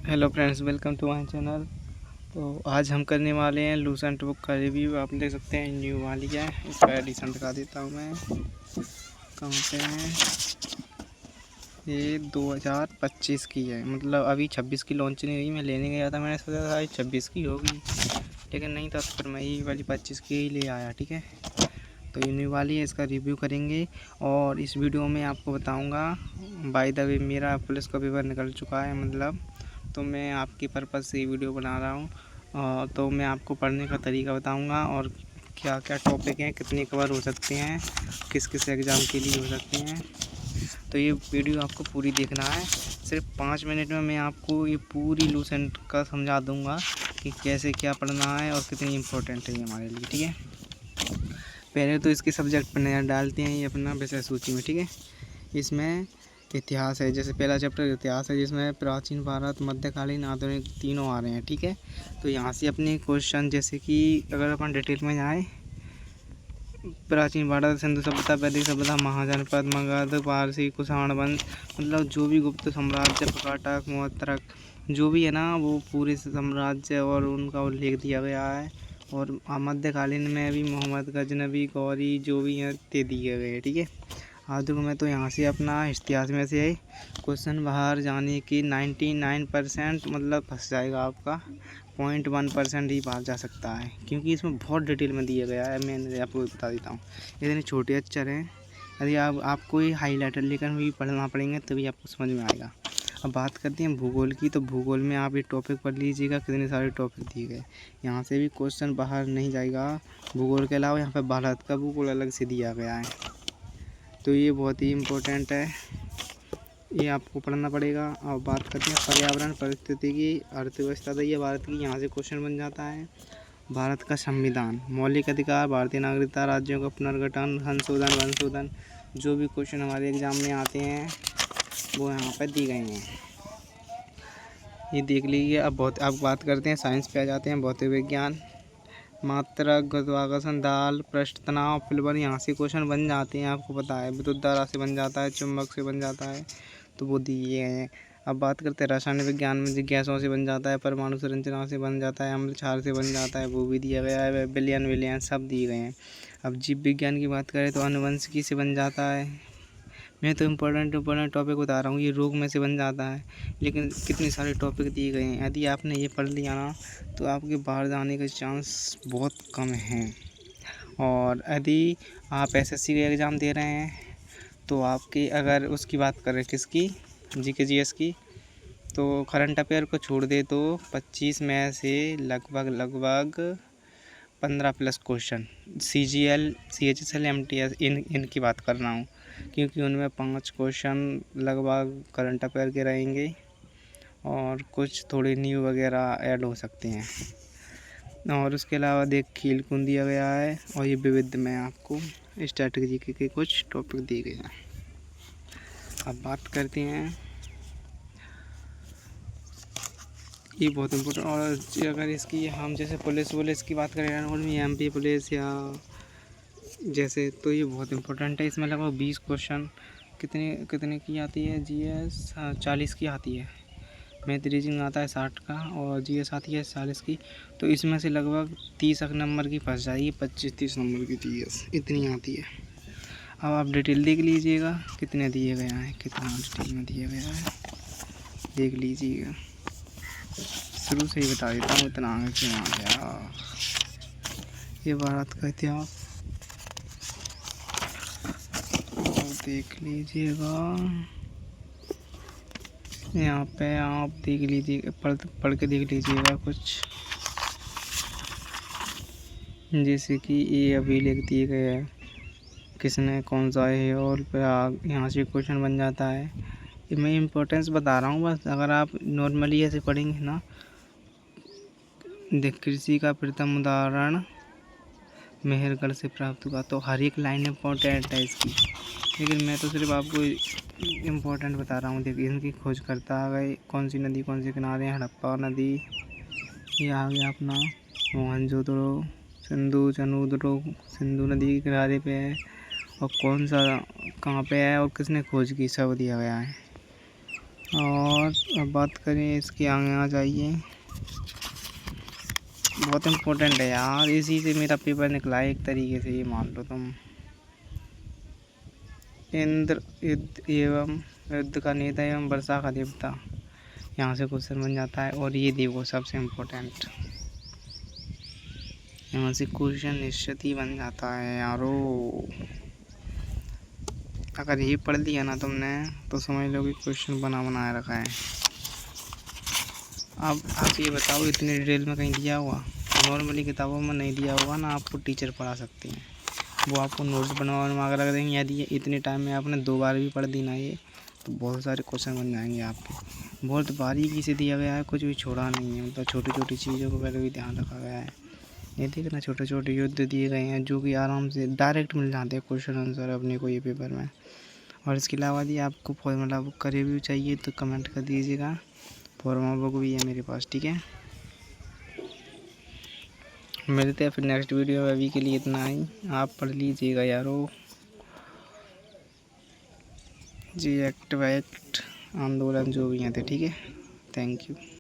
Hello friends, welcome to my channel. तो आज हम करने वाले हैं लूसेंट बुक का रिव्यू। आप देख सकते हैं न्यू वाली है। इसका एडिशन दिखा देता हूँ मैं। कहाँ पे है ये? 2025 की है, मतलब अभी 26 की लॉन्च नहीं हुई। मैं लेने गया था, मैंने सोचा था 26 की होगी, लेकिन नहीं था, तो फिर मैं ये वाली 25 की ही ले आया। ठीक है, तो ये न्यू वाली है, इसका रिव्यू करेंगे। और इस वीडियो में आपको बताऊँगा, बाय द वे मेरा पुलिस का पेपर निकल चुका है, मतलब तो मैं आपके पर्पज़ से ये वीडियो बना रहा हूँ। तो मैं आपको पढ़ने का तरीका बताऊँगा और क्या क्या टॉपिक हैं, कितने कवर हो सकते हैं, किस किस एग्ज़ाम के लिए हो सकते हैं। तो ये वीडियो आपको पूरी देखना है। सिर्फ 5 मिनट में मैं आपको ये पूरी लूसेंट का समझा दूँगा कि कैसे क्या पढ़ना है और कितनी इम्पोर्टेंट है ये हमारे लिए। ठीक है, पहले तो इसके सब्जेक्ट पर नज़र डालते हैं, ये अपना विषय सूची में। ठीक है, इसमें इतिहास है, जैसे पहला चैप्टर इतिहास है, जिसमें प्राचीन भारत, मध्यकालीन, आधुनिक तीनों आ रहे हैं। ठीक है, तो यहाँ से अपने क्वेश्चन, जैसे कि अगर अपन डिटेल में जाएँ, प्राचीन भारत, सिंधु सभ्यता, वैदिक सभ्यता, महाजनपद, मगध, पारसी, कुषाण वंश, मतलब जो भी गुप्त साम्राज्य, प्रकाटक, मोहतरक, जो भी है ना, वो पूरे साम्राज्य और उनका उल्लेख दिया गया है। और मध्यकालीन में भी मोहम्मद गजनबी, गौरी, जो भी हैं ते दिए गए हैं। ठीक है, आधुनिक में तो यहाँ से अपना इतिहास में से क्वेश्चन बाहर जाने की 99% मतलब फंस जाएगा आपका, 0.1% ही बाहर जा सकता है, क्योंकि इसमें बहुत डिटेल में दिया गया है। मैंने आपको बता देता हूँ, इतने छोटे अक्षर हैं, यदि आपको ये हाईलाइटर लेकर भी पढ़ना पड़ेंगे तभी आपको समझ में आएगा। अब बात करते हैं भूगोल की, तो भूगोल में आप ये टॉपिक पढ़ लीजिएगा, कितने सारे टॉपिक दिए गए। यहाँ से भी क्वेश्चन बाहर नहीं जाएगा। भूगोल के अलावा यहाँ पर भारत का भूगोल अलग से दिया गया है, तो ये बहुत ही इम्पोर्टेंट है, ये आपको पढ़ना पड़ेगा। अब बात करते हैं पर्यावरण, परिस्थितिकी, अर्थव्यवस्था दी है भारत की, यहाँ से क्वेश्चन बन जाता है। भारत का संविधान, मौलिक अधिकार, भारतीय नागरिकता, राज्यों का पुनर्गठन, वंशोधन, जो भी क्वेश्चन हमारे एग्जाम में आते हैं वो यहाँ पर दी गए हैं, ये देख लीजिए। अब बात करते हैं साइंस पे आ जाते हैं। भौतिक विज्ञान, मात्रक, गुरुत्वाकर्षण, दाल, पृष्ठ तनाव, फिल्बर, यहाँ से क्वेश्चन बन जाते हैं, आपको पता है। विद्युत धारा से बन जाता है, चुंबक से बन जाता है, तो वो दिए हैं। अब बात करते हैं रसायन विज्ञान में, जिज्ञासाओं से बन जाता है, परमाणु संरचना से बन जाता है, अम्ल क्षार से बन जाता है, वो भी दिया गया है। विलियन सब दिए गए हैं। अब जीव विज्ञान की बात करें तो आनुवंशिकी से बन जाता है। मैं तो इम्पोर्टेंट टॉपिक बता रहा हूँ, ये रोग में से बन जाता है, लेकिन कितने सारे टॉपिक दिए गए हैं। यदि आपने ये पढ़ लिया ना, तो आपके बाहर जाने के चांस बहुत कम हैं। और यदि आप एसएससी का एग्ज़ाम दे रहे हैं, तो आपके अगर उसकी बात करें, किसकी, जीके जीएस की, तो करंट अफेयर को छोड़ दे तो 25 में से लगभग 15+ क्वेश्चन CGL, CHSL, MTS इनकी बात कर रहा हूँ, क्योंकि उनमें 5 क्वेश्चन लगभग करंट अफेयर के रहेंगे और कुछ थोड़े न्यू वगैरह ऐड हो सकते हैं। और उसके अलावा देख खेल कूद दिया गया है, और ये विविध में आपको स्ट्रैटेजी के कुछ टॉपिक दिए गए हैं। अब बात करते हैं, ये बहुत इम्पोर्टेंट। और अगर इसकी हम जैसे पुलिस की बात करें, MP पुलिस या जैसे, तो ये बहुत इम्पोर्टेंट है। इसमें लगभग 20 क्वेश्चन, कितने की आती है GS, 40 की आती है। मैथ रीजनिंग आता है 60 का, और GS आती है 40 की। तो इसमें से लगभग 30 नंबर की फंस जाएगी, 25-30 नंबर की GS इतनी आती है। अब आप डिटेल देख लीजिएगा, कितने दिए गए हैं, कितना डिटेल में दिया गया है, देख लीजिएगा। शुरू से ही बता देता हूँ, इतना आगे क्यों आ गया। ये भारत का इतिहास देख लीजिएगा, यहाँ पे आप देख लीजिए, पढ़ के देख लीजिएगा कुछ, जैसे कि ये अभिलेख दिए गए हैं, किसने कौन सा है, और यहाँ से क्वेश्चन बन जाता है। ये मैं इम्पोर्टेंस बता रहा हूँ बस। अगर आप नॉर्मली ऐसे पढ़ेंगे ना, देख, कृषि का प्रथम उदाहरण मेहरगढ़ से प्राप्त हुआ, तो हर एक लाइन इम्पोर्टेंट है इसकी, लेकिन मैं तो सिर्फ आपको इम्पोर्टेंट बता रहा हूँ। देखिए, इनकी खोज करता आ गए, कौन सी नदी कौन से किनारे हैं, हड़प्पा नदी, ये आ गया अपना मोहनजोदड़ो, सिंधु नदी के किनारे पे है, और कौन सा कहाँ पे है और किसने खोज की, सब दिया गया है। और अब बात करें इसके आगे आ जाइए। बहुत इम्पोर्टेंट है यार, इसी से मेरा पेपर निकला है एक तरीके से, ये मान लो तुम। इंद्र युद्ध एवं युद्ध का नेता एवं वर्षा का देवता, यहाँ से क्वेश्चन बन जाता है। और ये देखो सबसे इम्पोर्टेंट, यहाँ से क्वेश्चन निश्चित ही बन जाता है यारो। अगर ये पढ़ लिया ना तुमने तो समझ लो कि क्वेश्चन बनाया रखा है। अब आप ये बताओ, इतने डिटेल में कहीं दिया हुआ? नॉर्मली किताबों में नहीं दिया होगा ना, आपको टीचर पढ़ा सकते हैं, वो आपको नोट्स बनवा कर रख देंगे। यदि इतने टाइम में आपने 2 बार भी पढ़ दी ना ये, तो बहुत सारे क्वेश्चन बन जाएंगे आपके। बहुत बारीकी से दिया गया है, कुछ भी छोड़ा नहीं है, मतलब छोटी छोटी चीज़ों को पहले भी ध्यान रखा गया है। ये देखना, छोटे छोटे युद्ध दिए गए हैं जो कि आराम से डायरेक्ट मिल जाते हैं क्वेश्चन आंसर अपने को ये पेपर में। और इसके अलावा यदि आपको फॉर्मूला बुक का रिव्यू चाहिए तो कमेंट कर दीजिएगा, फॉर्मूला बुक भी है मेरे पास, ठीक है। मिलते हैं फिर नेक्स्ट वीडियो में, अभी के लिए इतना ही, आप पढ़ लीजिएगा यारो। जी एक्ट आंदोलन जो भी हैं थे, ठीक है। Thank you.